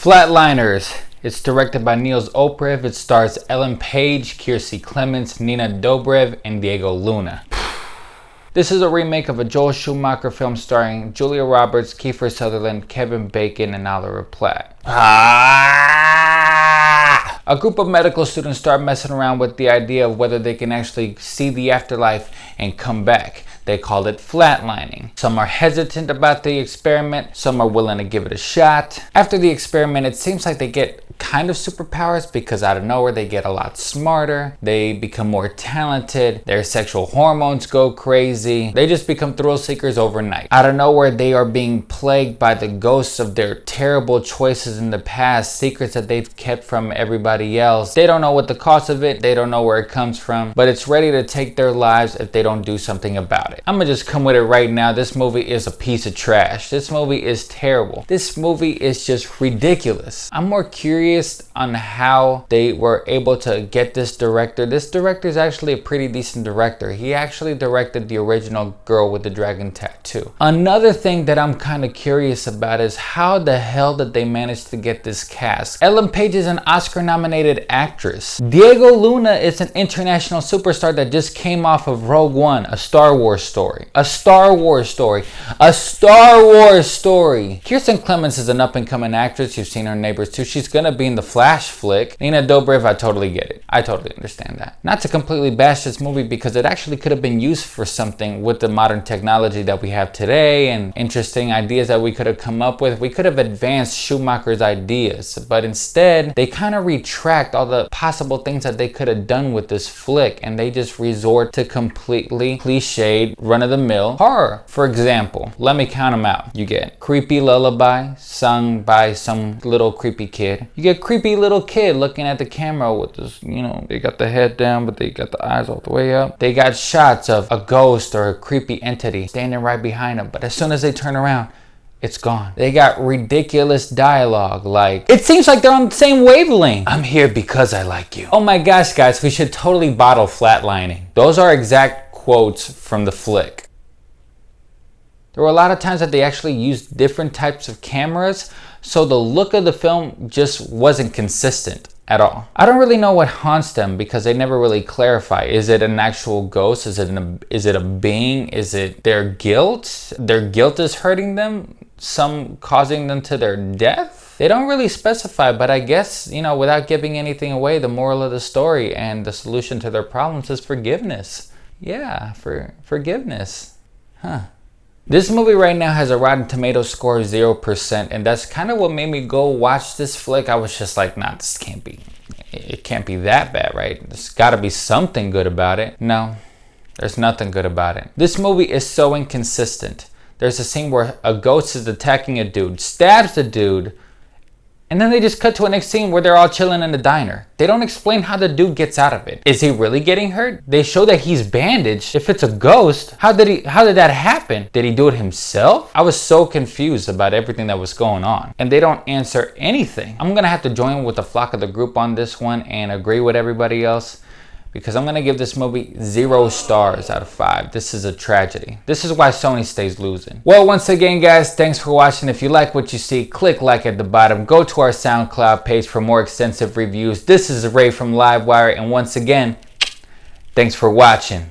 Flatliners. It's directed by Niels Oprev. It stars Ellen Page, Kiersey Clements, Nina Dobrev, and Diego Luna. This is a remake of a Joel Schumacher film starring Julia Roberts, Kiefer Sutherland, Kevin Bacon, and Oliver Platt. A group of medical students start messing around with the idea of whether they can actually see the afterlife and come back. They call it flatlining. Some are hesitant about the experiment, some are willing to give it a shot. After the experiment, it seems like they get kind of superpowers because out of nowhere they get a lot smarter, they become more talented, their sexual hormones go crazy, they just become thrill seekers overnight. Out of nowhere they are being plagued by the ghosts of their terrible choices in the past, secrets that they've kept from everybody else. They don't know what the cause of it, they don't know where it comes from, but it's ready to take their lives if they don't do something about it. I'm gonna just come with it right now. This movie is a piece of trash. This movie is terrible. This movie is just ridiculous. I'm more curious on how they were able to get this director. This director is actually a pretty decent director. He actually directed the original Girl with the Dragon Tattoo. Another thing that I'm kind of curious about is how the hell did they manage to get this cast? Ellen Page is an Oscar-nominated actress. Diego Luna is an international superstar that just came off of Rogue One, a Star Wars story. A Star Wars story. A Star Wars story. Kiersey Clements is an up-and-coming actress. You've seen her in Neighbors 2. She's gonna be in the Flash flick. Nina Dobrev, I totally get it. I totally understand that. Not to completely bash this movie because it actually could have been used for something with the modern technology that we have today and interesting ideas that we could have come up with. We could have advanced Schumacher's ideas, but instead they kind of retract all the possible things that they could have done with this flick and they just resort to completely cliched, run-of-the-mill horror. For example, let me count them out. You get creepy lullaby sung by some little creepy kid. You get creepy little kid looking at the camera with this, they got the head down, but they got the eyes all the way up. They got shots of a ghost or a creepy entity standing right behind them, but as soon as they turn around, it's gone. They got ridiculous dialogue like, it seems like they're on the same wavelength. I'm here because I like you. Oh my gosh, guys, we should totally bottle flatlining. Those are exact quotes from the flick. There were a lot of times that they actually used different types of cameras, so the look of the film just wasn't consistent at all. I don't really know what haunts them because they never really clarify. Is it an actual ghost? Is it a being? Is it their guilt? Their guilt is hurting them, some causing them to their death? They don't really specify, but I guess, without giving anything away, the moral of the story and the solution to their problems is forgiveness. Yeah, forgiveness. Huh. This movie right now has a Rotten Tomatoes score of 0%, and that's kind of what made me go watch this flick. I was just like, nah, it can't be that bad, right? There's gotta be something good about it. No, there's nothing good about it. This movie is so inconsistent. There's a scene where a ghost is attacking a dude, stabs the dude, and then they just cut to a next scene where they're all chilling in the diner. They don't explain how the dude gets out of it. Is he really getting hurt? They show that he's bandaged. If it's a ghost, how did that happen? Did he do it himself? I was so confused about everything that was going on. And they don't answer anything. I'm gonna have to join with the flock of the group on this one and agree with everybody else, because I'm gonna give this movie 0 stars out of 5. This is a tragedy. This is why Sony stays losing. Well, once again, guys, thanks for watching. If you like what you see, click like at the bottom. Go to our SoundCloud page for more extensive reviews. This is Ray from LiveWire, and once again, thanks for watching.